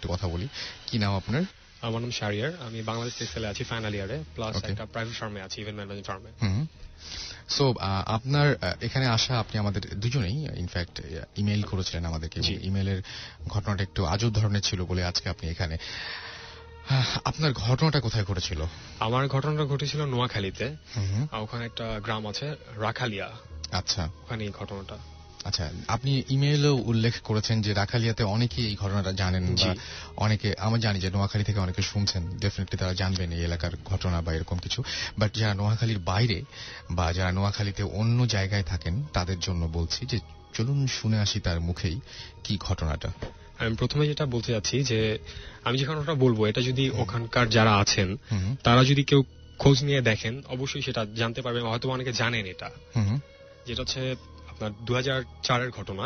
একটু কথা বলি। কি নাম আপনার? আমার নাম শাহরিয়ার, আমি বাংলাদেশ টেক্সটাইলে আছি ফাইনাল ইয়ারে, প্লাস একটা প্রাইভেট ফার্মে আছি, ইভেন্ট ম্যানেজমেন্ট ফার্মে। সো আপনার এখানে আসা, আপনি আমাদের দুজনেই ইনফ্যাক্ট ইমেইল করেছিলেন আমাদেরকে, ইমেইলের ঘটনাটা একটু আজব ধরনের ছিল বলে আজকে আপনি এখানে। আপনার ঘটনাটা কোথায় ঘটেছিল? আমার ঘটনাটা ঘটেছিল নোয়াখালীতে। ওখানে একটা গ্রাম আছে রাখালিয়া। আচ্ছা, ওখানে এই ঘটনাটা। আচ্ছা, আপনি ইমেইলেও উল্লেখ করেছেন যে রাখালিয়াতে অনেকেই এই ঘটনাটা জানেন, বা অনেকে, আমি জানি যে নোয়াখালী থেকে অনেকে শুনছেন, ডেফিনেটলি তারা জানবেন এই এলাকার ঘটনা বা এরকম কিছু। বাট যারা নোয়াখালীর বাইরে বা যারা নোয়াখালীতে অন্য জায়গায় থাকেন তাদের জন্য বলছি যে চলুন শুনে আসি তার মুখেই কি ঘটনাটা। আমি প্রথমে যেটা বলতে যাচ্ছি যে আমি যে ঘটনাটা বলবো এটা যদি ওখানকার যারা আছেন তারা যদি কেউ খোঁজ নিয়ে দেখেন অবশ্যই সেটা জানতে পারবেন, হয়তো অনেকে জানেন এটা। যেটা হচ্ছে আপনার 2004-এর ঘটনা।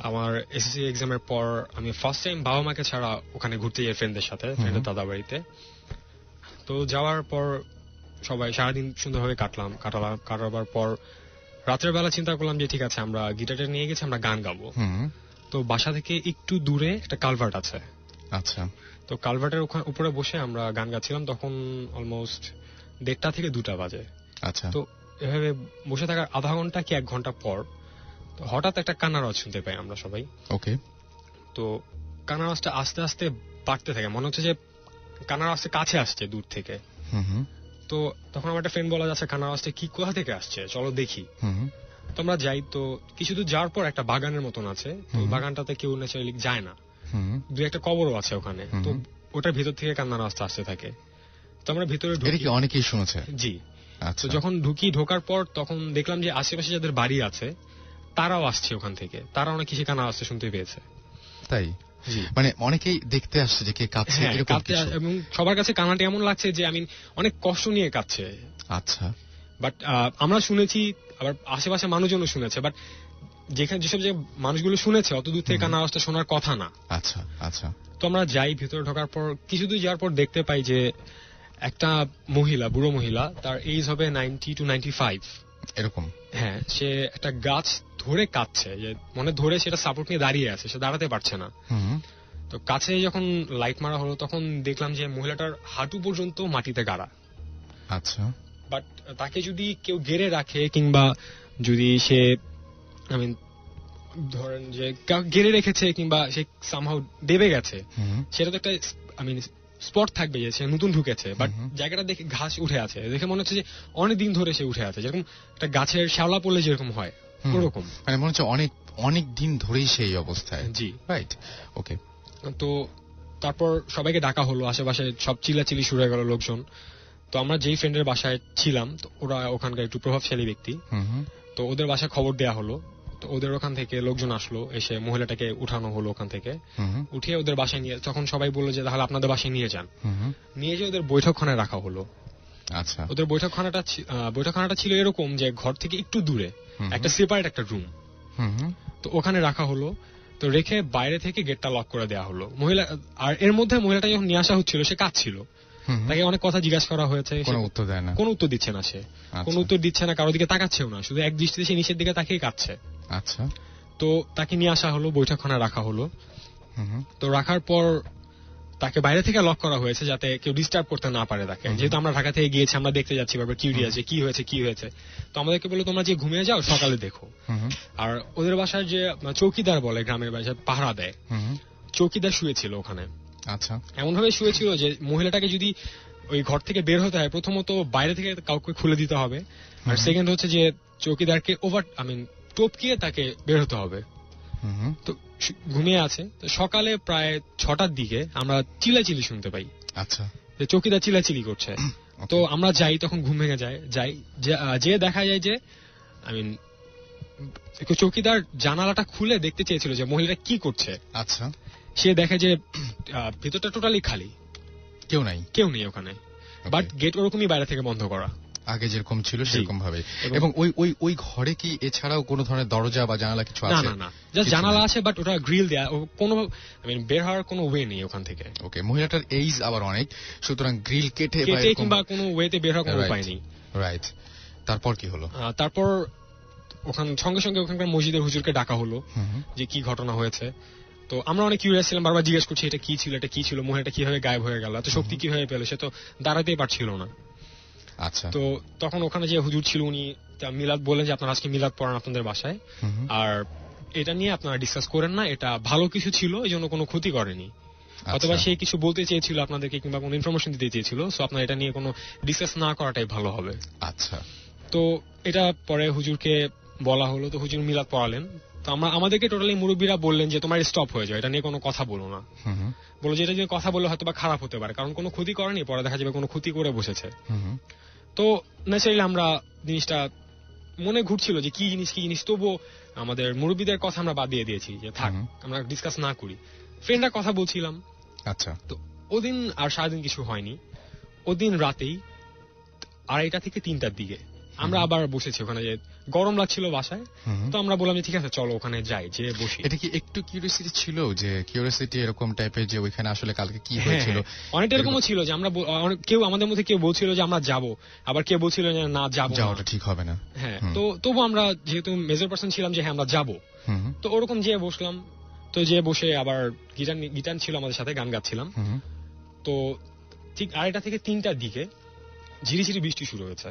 আমার এসএসসি এক্সামের পর আমি ফার্স্ট টাইম বাবা মাকে ছাড়া ওখানে ঘুরতে যাই ফ্রেন্ডদের সাথে, ফ্রেন্ডের দাদা বাড়িতে। তো যাওয়ার পর সবাই সারাদিন সুন্দরভাবে কাটাবার পর রাতের বেলা চিন্তা করলাম যে ঠিক আছে আমরা গিটারটা নিয়ে গেছি, আমরা গান গাবো। তো বাসা থেকে একটু দূরে একটা কালভার্ট আছে। আচ্ছা, তো কালভার্টের উপরে বসে আমরা গান গাচ্ছিলাম, তখন অলমোস্ট 1:30 থেকে 2টা বাজে। আচ্ছা, তো এভাবে বসে থাকার আধা ঘন্টা কি 1 ঘন্টা পর হঠাৎ একটা কান্নার আওয়াজ শুনতে পাই আমরা সবাই। ওকে। তো কান্নার আওয়াজটা আস্তে আস্তে বাড়তে থাকে, মনে হচ্ছে যে কান্নার আওয়াজটা কাছে আসছে দূর থেকে। তো তখন আমার একটা ফ্রেন্ড বলা যাচ্ছে কান্নার আওয়াজটা কি কোথা থেকে আসছে, চলো দেখি। তো আমরা যাই, তো কিছু দূর যাওয়ার পর একটা বাগানের মতন আছে, তো বাগানটাতে কেউ ন্যাচারালি যায় না, 2-একটা কবরও আছে ওখানে। তো ওটার ভিতর থেকে কান্নার আওয়াজটা আসতে থাকে। তো আমরা ভিতরে ঢুকি, অনেকেই শুনেছে। জি। তো যখন ঢোকার পর তখন দেখলাম যে আশেপাশে যাদের বাড়ি আছে তারাও আসছে ওখান থেকে, তারা অনেক কিছু কান্না আসতে শুনতে পেয়েছে। তাই? মানে অনেকেই দেখতে আসছে যে কে কাঁদছে, এবং সবার কাছে কান্নাটা এমন লাগছে যে আমি অনেক কষ্ট নিয়ে কাঁদছে। আচ্ছা, বাট আমরা শুনেছি, আবার আশেপাশে মানুষজনও শুনেছে, বাট যেসব যে মানুষগুলো শুনেছে অত দূর থেকে কান্নার আওয়াজটা শোনার কথা না। আচ্ছা আচ্ছা। তো আমরা যাই, ভিতরে ঢোকার পর কিছু দূর যাওয়ার পর দেখতে পাই যে একটা মহিলা, বুড়ো মহিলা, তার এজ হবে 90 to 95 এরকম। হ্যাঁ, সে একটা গাছ ধরে কাঁদছে, যে মনে ধরে সেটা সাপোর্ট নিয়ে দাঁড়িয়ে আছে, সে দাঁড়াতে পারছে না। তো কাছে যখন লাইট মারা হলো তখন দেখলাম যে মহিলাটার হাঁটু পর্যন্ত মাটিতে গাড়া। আচ্ছা। বাট তাকে যদি কেউ গেড়ে রাখে, কিংবা যদি সে ধরেন যে গেড়ে রেখেছে, কিংবা সে সামহাউ দেবে গেছে, সেটা তো একটা স্পট থাকবে যে সে নতুন ঢুকেছে। বাট জায়গাটা দেখে ঘাস উঠে আছে, দেখে মনে হচ্ছে যে অনেকদিন ধরে সে উঠে আছে, যেরকম একটা গাছের শ্যাওলা পড়লে যেরকম হয় ওরকম, মানে মনে হচ্ছে অনেক দিন ধরেই সেই অবস্থায়। জি, রাইট। ওকে। তো তারপর সবাইকে ডাকা হলো, আশেপাশে সব চিল্লাচিল্লি শুরু হয়ে গেল লোকজন। তো আমরা যেই ফ্রেন্ডের বাসায় ছিলাম, তো ওরা ওখানকার একটু প্রভাবশালী ব্যক্তি, তো ওদের বাসায় খবর দেয়া হলো। তো ওদের ওখান থেকে লোকজন আসলো, এসে মহিলাটাকে উঠানো হলো ওখান থেকে, উঠিয়ে ওদের বাসায় নিয়ে, তখন সবাই বললো যে তাহলে আপনাদের বাসায় নিয়ে যান। নিয়ে যেয়ে ওদের বৈঠকখানায় রাখা হলো। আচ্ছা। ওদের বৈঠকখানাটা ছিল এরকম যে ঘর থেকে একটু দূরে একটা সেপারেট একটা রুম, তো ওখানে রাখা হলো। তো রেখে বাইরে থেকে গেটটা লক করে দেওয়া হলো। আর এর মধ্যে মহিলাটা যখন নিয়ে আসা হচ্ছিল সে কাঁদছিল, তাকে অনেক কথা জিজ্ঞাসা করা হয়েছে, কোনো উত্তর দেয় না, কোনো উত্তর দিচ্ছে না, সে কোনো উত্তর দিচ্ছে না, কারোর দিকে তাকাচ্ছেও না, শুধু এক দৃষ্টিতে সে নিচের দিকে তাকিয়ে কাঁদছে। আচ্ছা। তো তাকে নিয়ে আসা হলো, বৈঠকখানায় রাখা হলো। তো রাখার পর তাকে বাইরে থেকে লক করা হয়েছে যাতে কেউ ডিস্টার্ব করতে না পারে তাকে, যেহেতু আমরা ঢাকা থেকে গিয়েছি, আমরা দেখতে যাচ্ছি, বারবার কিউরিয়াস যে কি হয়েছে। তো আমাদেরকে বললো তোমরা যে ঘুমিয়ে যাও, সকালে দেখো। আর ওদের বাসার যে চৌকিদার বলে, গ্রামের বাসায় পাহারা দেয়, চৌকিদার শুয়েছিল ওখানে। আচ্ছা। এমন ভাবে শুয়েছিল যে মহিলাটাকে যদি ওই ঘর থেকে বের হতে হয়, প্রথমত বাইরে থেকে কাউকে খুলে দিতে হবে, আর সেকেন্ড হচ্ছে যে চৌকিদারকে টপকিয়ে তাকে বের হতে হবে। তো ঘুমিয়ে আছে। তো সকালে প্রায় 6টার দিকে আমরা চিল্লাচিল্লি শুনতে পাই। আচ্ছা। যে চৌকিদার চিল্লাচিল্লি করছে। তো আমরা যাই, তখন ঘুম ভেঙে যাই যে দেখা যায় যে চৌকিদার জানালাটা খুলে দেখতে চেয়েছিল যে মহিলাটা কি করছে। আচ্ছা। সে দেখে যে ভিতরটা টোটালি খালি, কেউ নেই ওখানে, বাট গেট ওরকমই বাইরে থেকে বন্ধ করা, আগে যেরকম ছিল সেরকম ভাবে। এবং ওই ঘরে কি এছাড়াও কোনো ধরনের দরজা বা জানালা কিছু আছে? না, জাস্ট জানালা আছে, বাট ওটা গ্রিল দেয়া, কোনো বের হওয়ার কোনো ওয়ে নেই ওখান থেকে। ওকে। মহিলাটার এজ আবার অনেক, সুতরাং গ্রিল কেটে কিংবা কোনো ওয়েতে বের হওয়ার কোনো উপায় নেই। রাইট। তারপর কি হলো? তারপর সঙ্গে সঙ্গে ওখানকার মসজিদের হুজুরকে ডাকা হলো যে কি ঘটনা হয়েছে। তো আমরা অনেক কিউরিয়াস ছিলাম, বারবার জিজ্ঞেস করছি এটা কি ছিল, মহিলাটা কিভাবে গায়েব হয়ে গেল, এত শক্তি কিভাবে পেল, সে তো দাঁড়াতেই পারছিল না। আচ্ছা। তো তখন ওখানে যে হুজুর ছিল উনি মিলাদ বললেন যে আপনারা আজকে মিলাদ পড়ান আপনাদের বাসায়, আর এটা নিয়ে আপনারা ডিসকাস করেন না, এটা ভালো কিছু ছিল, এই জন্য কোনো ক্ষতি করেনি। অথবা সে কিছু বলতে চেয়েছিল আপনাদেরকে কিংবা কোনো ইনফরমেশন দিতে চেয়েছিল, সো আপনারা এটা নিয়ে কোনো ডিসকাস না করাটাই ভালো হবে। আচ্ছা। তো এটা পরে হুজুরকে বলা হলো, তো হুজুর মিলাদ পড়ালেন। তো আমাদেরকে টোটালি মুরব্বীরা বললেন যে তোমার স্টপ হয়ে যায়, এটা নিয়ে কোনো কথা বলো না। বলো যে এটা নিয়ে কথা বললে হয়তো বা খারাপ হতে পারে, কারণ কোনো ক্ষতি করেনি, পরে দেখা যাবে কোনো ক্ষতি করে বসেছে। তো ন্যাচারালি আমরা জিনিসটা মনে ঘুরছিল যে কি জিনিস, তবুও আমাদের মুরব্বীদের কথা আমরা বাদ দিয়ে দিয়েছি যে থাক আমরা ডিসকাস না করি। ফ্রেন্ডরা কথা বলছিলাম। আচ্ছা। তো ওদিন আর সারাদিন কিছু হয়নি, ওদিন রাতেই 2:30 থেকে 3টার দিকে আমরা আবার বসেছি ওখানে, যে গরম লাগছিল বাসায়। তো আমরা বললাম যে ঠিক আছে চলো ওখানে যাই, যে বসি। এটা কি একটু কিউরিওসিটি ছিল, যে কিউরিওসিটি এরকম টাইপের যে ওইখানে আসলে কালকে কি হয়েছিল? অনেকটা এরকমও ছিল যে আমরা কেউ আমাদের মধ্যে কেউ বলছিল যে আমরা যাব, আবার কেউ বলছিল যে না যাবো, যাওয়াটা ঠিক হবে না। হ্যাঁ, তো তবু আমরা যেহেতু মেজর পার্সন ছিলাম যে হ্যাঁ আমরা যাব, তো ওরকম যে বসলাম। তো যে বসে আবার গিটার ছিল আমাদের সাথে, গান গাচ্ছিলাম। তো ঠিক 2:30 থেকে 3টার দিকে ঝিরিঝিরি বৃষ্টি শুরু হয়েছে।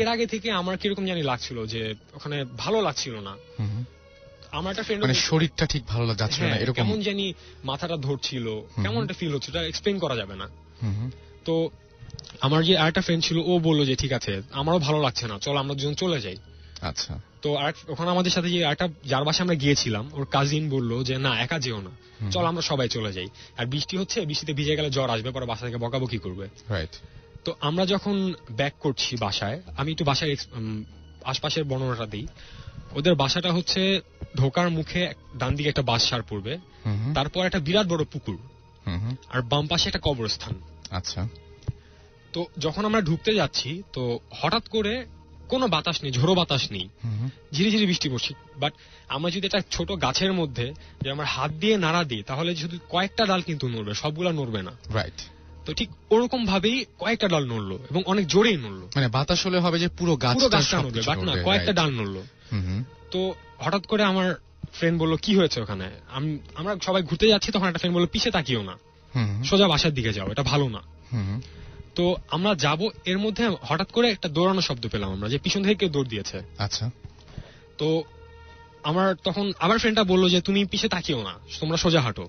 এর আগে থেকে আমার কিরকম জানি লাগছিল যে ওখানে ভালো লাগছিল না। আমার একটা ফ্রেন্ড, মানে শরীরটা ঠিক ভালো যাচ্ছিল না, এরকম কেমন জানি মাথাটা ধরছিল, কেমন একটা ফিল হচ্ছিল, এটা এক্সপ্লেইন করা যাবে না। তো আমার যে আরেকটা ফ্রেন্ড ছিল ও বললো যে ঠিক আছে আমারও ভালো লাগছে না, চলো আমরা দুজন চলে যাই। আচ্ছা। তো ওখানে আমাদের সাথে যে আরেকটা যার বাসায় আমরা গিয়েছিলাম ওর কাজিন বললো যে না একা যেও না, চলো আমরা সবাই চলে যাই, আর বৃষ্টি হচ্ছে, বৃষ্টিতে ভিজে গেলে জ্বর আসবে, পরে বাসা থেকে বকাবকি করবে। রাইট। তো আমরা যখন ব্যাক করছি বাসায়, আমি একটু বাসায় আশপাশের বর্ণনাটা দিই। ওদের বাসাটা হচ্ছে ঢোকার মুখে ডান দিকে একটা বাঁশঝাড় পড়বে, তারপর একটা বিরাট বড় পুকুর, আর বাম পাশে একটা কবরস্থান। আচ্ছা। তো যখন আমরা ঢুকতে যাচ্ছি তো হঠাৎ করে কোনো বাতাস নেই, ঝোড়ো বাতাস নেই, ঝিরিঝিরি বৃষ্টি পড়ছে। বাট আমরা যদি একটা ছোট গাছের মধ্যে যে আমরা হাত দিয়ে নাড়া দিই তাহলে শুধু কয়েকটা ডাল কিন্তু নড়বে, সবগুলা নড়বে না। রাইট। তো ঠিক ওরকম ভাবেই কয়েকটা ডাল নড়লো এবং অনেক জোরেই নড়লো। মানে বাতাস হলে হবে যে পুরো গাছটা নড়বে, বাট না, কয়েকটা ডাল নড়লো। তো হঠাৎ করে আমার ফ্রেন্ড বললো কি হয়েছে ওখানে, আমরা সবাই ঘুরতে যাচ্ছি, তখন একটা ফ্রেন্ড বললো পিছে তাকিও না, সোজা বাসার দিকে যাও, এটা ভালো না। তো আমরা যাব, এর মধ্যে হঠাৎ করে একটা দৌড়ানো শব্দ পেলাম আমরা, যে পিছন থেকে কেউ দৌড় দিয়েছে। আচ্ছা। তো আমার তখন আবার ফ্রেন্ডটা বললো যে তুমি পিছে তাকিও না, তোমরা সোজা হাঁটো।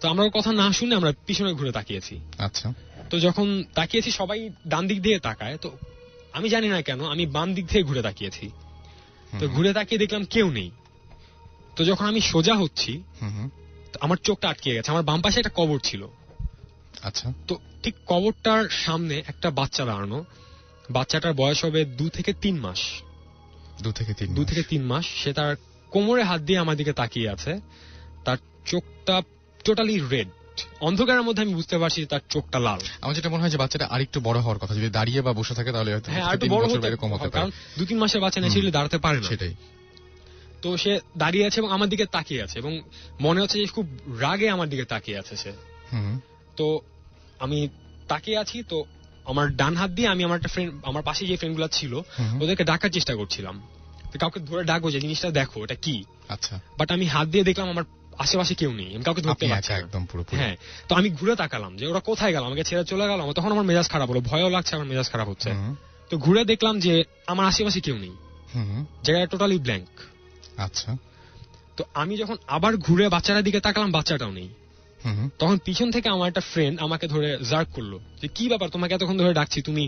তো আমরা কথা না শুনে আমরা পিছনে ঘুরে তাকিয়েছি। আচ্ছা। তো যখন তাকিয়েছি সবাই ডান দিক দিয়ে তাকায়, তো আমি জানি না কেন আমি বাম দিক থেকে ঘুরে তাকিয়েছি। তো ঘুরে তাকিয়ে দেখলাম কেউ নেই। তো যখন আমি সোজা হচ্ছি আমার চোখটা আটকে গেছে, আমার বাম পাশে একটা কবর ছিল। আচ্ছা। তো ঠিক কবরটার সামনে একটা বাচ্চা দাঁড়ানো, বাচ্চাটার বয়স হবে 2 থেকে 3 মাস। 2 থেকে 3 মাস। সে তার কোমরে হাত দিয়ে আমার দিকে তাকিয়ে আছে, তার চোখটা টোটালি রেড, অন্ধকারের মধ্যে আমি বুঝতে পারছি তার চোখটা লাল। আমার যেটা মনে হয় যে বাচ্চাটা আরেকটু বড় হওয়ার কথা, যদি দাঁড়িয়ে বা বসে থাকে তাহলে হয়তো 3 বছর এরকম হতে পারে, কারণ 2-3 মাসের বাচ্চা ন্যাচারালি দাঁড়াতে পারে না। সেটাই। তো সে দাঁড়িয়ে আছে এবং আমার দিকে তাকিয়ে আছে, এবং মনে হচ্ছে যে খুব রাগে আমার দিকে তাকিয়ে আছে সে। তো আমি তাকিয়ে আছি, তো আমার ডান হাত দিয়ে আমি আমার একটা ফ্রেন্ড, আমার পাশে যে ফ্রেন্ডগুলো ছিল ওদেরকে ডাকার চেষ্টা করছিলাম, কাউকে ধরে ডাকবো যে জিনিসটা দেখো এটা কি। আচ্ছা। বাট আমি হাত দিয়ে দেখলাম আমার আশেপাশে কেউ নেই, আমি কাউকে ধরতে পারছি না একদম পুরোপুরি। হ্যাঁ। তো আমি ঘুরে তাকালাম যে ওরা কোথায় গেল, আমাকে ছেড়ে চলে গেল। তখন আমার মেজাজ খারাপ হলো, ভয়ও লাগছে, আমার মেজাজ খারাপ হচ্ছে। তো ঘুরে দেখলাম যে আমার আশেপাশে কেউ নেই, জায়গাটা টোটালি ব্ল্যাঙ্ক। আচ্ছা। তো আমি যখন আবার ঘুরে বাচ্চাটার দিকে তাকালাম, বাচ্চাটাও নেই। তখন পিছন থেকে আমার একটা ফ্রেন্ড আমাকে ধরে জার্ক করলো যে কি ব্যাপার, তোমাকে এতক্ষণ ধরে ডাকছি, তুমি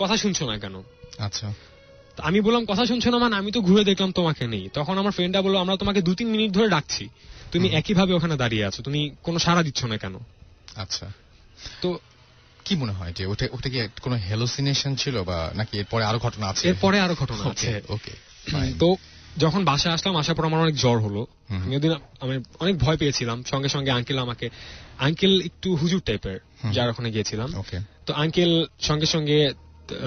কথা শুনছো না কেন? আচ্ছা। আমি বললাম কথা শুনছো না মানে, আমি তো ঘুরে দেখলাম তোমাকে নেই। তখন আমার ফ্রেন্ডটা বললো আমরা তোমাকে 2-3 মিনিট ধরে ডাকছি, তুমি একইভাবে ওখানে দাঁড়িয়ে আছো, তুমি কোনো সাড়া দিচ্ছ না কেন? আচ্ছা। তো কি মনে হয় যে ওটা কি কোনো হ্যালুসিনেশন ছিল, বা নাকি এরপরে আরো ঘটনা আছে? এরপরে আরো ঘটনা আছে। ওকে। তো যখন বাসায় আসলাম, আসার পর আমার অনেক জ্বর হলো, আমি অনেক ভয় পেয়েছিলাম। সঙ্গে সঙ্গে আঙ্কেল একটু হুজুর টাইপের, যার ওখানে গিয়েছিলাম। তো আঙ্কেল সঙ্গে সঙ্গে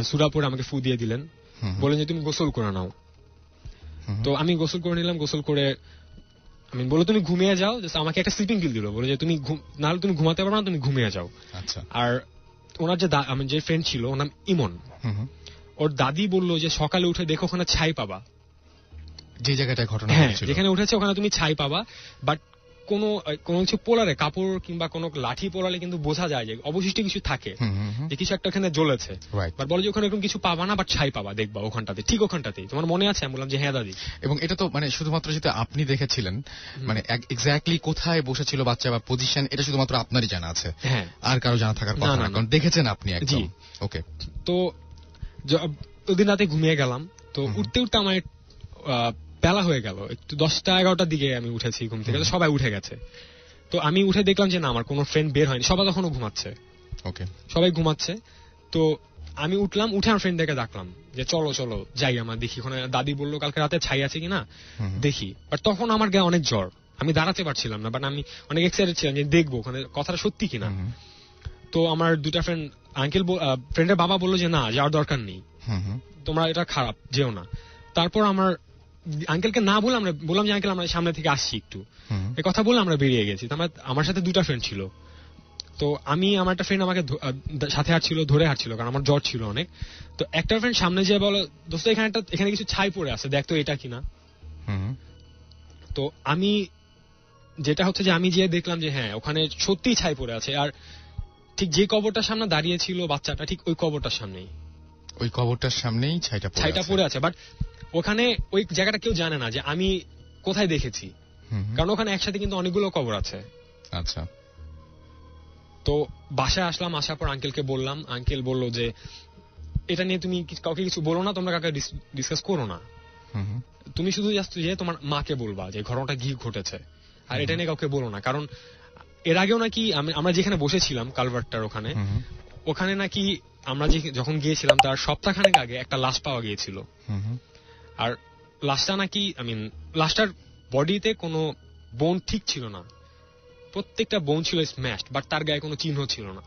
সুরাপুর আমাকে ফু দিয়ে দিলেন, বলেন যে তুমি গোসল করে নাও। তো আমি গোসল করে নিলাম। গোসল করে আমি বলে তুমি ঘুমিয়ে যাও, আমাকে একটা স্লিপিং পিল দিল, বলে যে তুমি নাহলে তুমি ঘুমাতে পারবে না, তুমি ঘুমিয়ে যাও। আচ্ছা। আর ওনার যে ফ্রেন্ড ছিল ওর নাম ইমন, ওর দাদি বললো যে সকালে উঠে দেখো ওখানে ছাই পাবা, যে জায়গাটায় ঘটনা হয়েছিল, যেখানে উঠেছে ওখানে তুমি ছাই পাবা, বাট কোনো কোনো কিছু পোলারে, কাপড় কিংবা কোনো লাঠি পোলালে কিন্তু বোঝা যায় যে অবশিষ্ট কিছু থাকে, যে কিছু একটা ওখানে জ্বলেছে। বাট বলে যে ওখানে এরকম কিছু পাবা না, বাট ছাই পাবা, দেখবা ওখানটাতে, ঠিক ওখানটাতেই। তোমার মনে আছে? আমি বললাম যে হ্যাঁ দাদি। এবং এটা তো মানে শুধুমাত্র যেটা আপনি দেখেছিলেন, মানে এক্স্যাক্টলি কোথায় বসেছিল বাচ্চা বা পজিশন, এটা শুধুমাত্র আপনারই জানা আছে, হ্যাঁ, আর কারো জানা থাকার কথা না, কারণ দেখেছেন আপনি একদম। ওকে। তো ওদিন রাতে ঘুমিয়ে গেলাম, তো উঠতে উঠতে আমার বেলা হয়ে গেল, একটু 10টা-11টার দিকে আমি উঠেছি ঘুম থেকে, সবাই উঠে গেছে। তো আমি উঠে দেখলাম যে না, আমার কোনো ফ্রেন্ড বের হয়নি, সবাই তখনও ঘুমাচ্ছে। ওকে, সবাই ঘুমাচ্ছে। তো আমি উঠলাম, উঠে আমার ফ্রেন্ডদেরকে ডাকলাম যে চলো চলো যাই, আমার দেখি ওখানে। দাদি বললো কালকে রাতে ছাই আছে কিনা দেখি। বাট তখন আমার গায়ে অনেক জ্বর, আমি দাঁড়াতে পারছিলাম না, বাট আমি অনেক এক্সাইটেড ছিলাম যে দেখবো ওখানে কথাটা সত্যি কিনা। তো আমার দুটা ফ্রেন্ড, ফ্রেন্ডের বাবা বললো যে না, যাওয়ার দরকার নেই, তোমরা, এটা খারাপ, যেও না। তারপর আমার আঙ্কেলকে না বলে আমরা বললাম যে আঙ্কেল আমরা সামনে থেকে আসছি একটু, এই কথা বলে আমরা বেরিয়ে গেছি। আমার সাথে দুটা ফ্রেন্ড ছিল। তো আমার একটা ফ্রেন্ড আমাকে সাথে হাঁটছিল, ধরে হাঁটছিল, কারণ আমার জ্বর ছিল অনেক। তো একটা ফ্রেন্ড সামনে যেয়ে বলো, দোস্ত এখানে কিছু ছাই পড়ে আছে, দেখতো এটা কিনা। তো আমি যেটা হচ্ছে যে আমি যেয়ে দেখলাম যে হ্যাঁ, ওখানে সত্যিই ছাই পড়ে আছে। আর ঠিক যে কবরটার সামনে দাঁড়িয়ে ছিল বাচ্চাটা, ঠিক ওই কবরটার সামনেই, ওই কবরটার সামনেই ছাইটা পড়ে আছে। বাট ওখানে ওই জায়গাটা কেউ জানে না যে আমি কোথায় দেখেছি, কারণ ওখানে একসাথে কিন্তু অনেকগুলো কবর আছে। আচ্ছা। তো বাসায় আসলাম, আসার পর আঙ্কেলকে বললাম। আঙ্কেল বলল যে এটা নিয়ে তুমি কাউকে কিছু বলো না, তোমরা কাউকে ডিসকাস করো না, তুমি শুধু জাস্ট যে তোমার মাকে বলবা যে ঘটনাটা কি ঘটেছে, আর এটা নিয়ে কাউকে বলো না। কারণ এর আগেও নাকি আমরা যেখানে বসেছিলাম কালভার্টটার ওখানে নাকি আমরা যখন গিয়েছিলাম তার সপ্তাহখানেক আগে একটা লাশ পাওয়া গিয়েছিল। আর লাশটা নাকি লাশটার বডিতে কোনো বোন ঠিক ছিল না, প্রত্যেকটা বোন ছিল স্ম্যাশড, বাট তার গায়ে কোনো চিহ্ন ছিল না,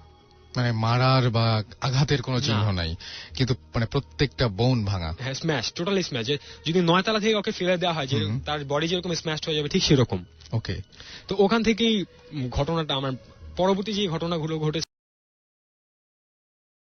মানে মারার বা আঘাতের কোনো চিহ্ন নাই, কিন্তু মানে প্রত্যেকটা বোন ভাঙা। হ্যাঁ, স্ম্যাশ, টোটালি স্ম্যাশ। যদি 9 তলা থেকে ওকে ফেলে দেওয়া হয়, যে তার বডি যেরকম স্ম্যাশড হয়ে যাবে ঠিক সেরকম। ওকে। তো ওখান থেকেই ঘটনাটা, আমার পরবর্তী যে ঘটনাগুলো ঘটেছে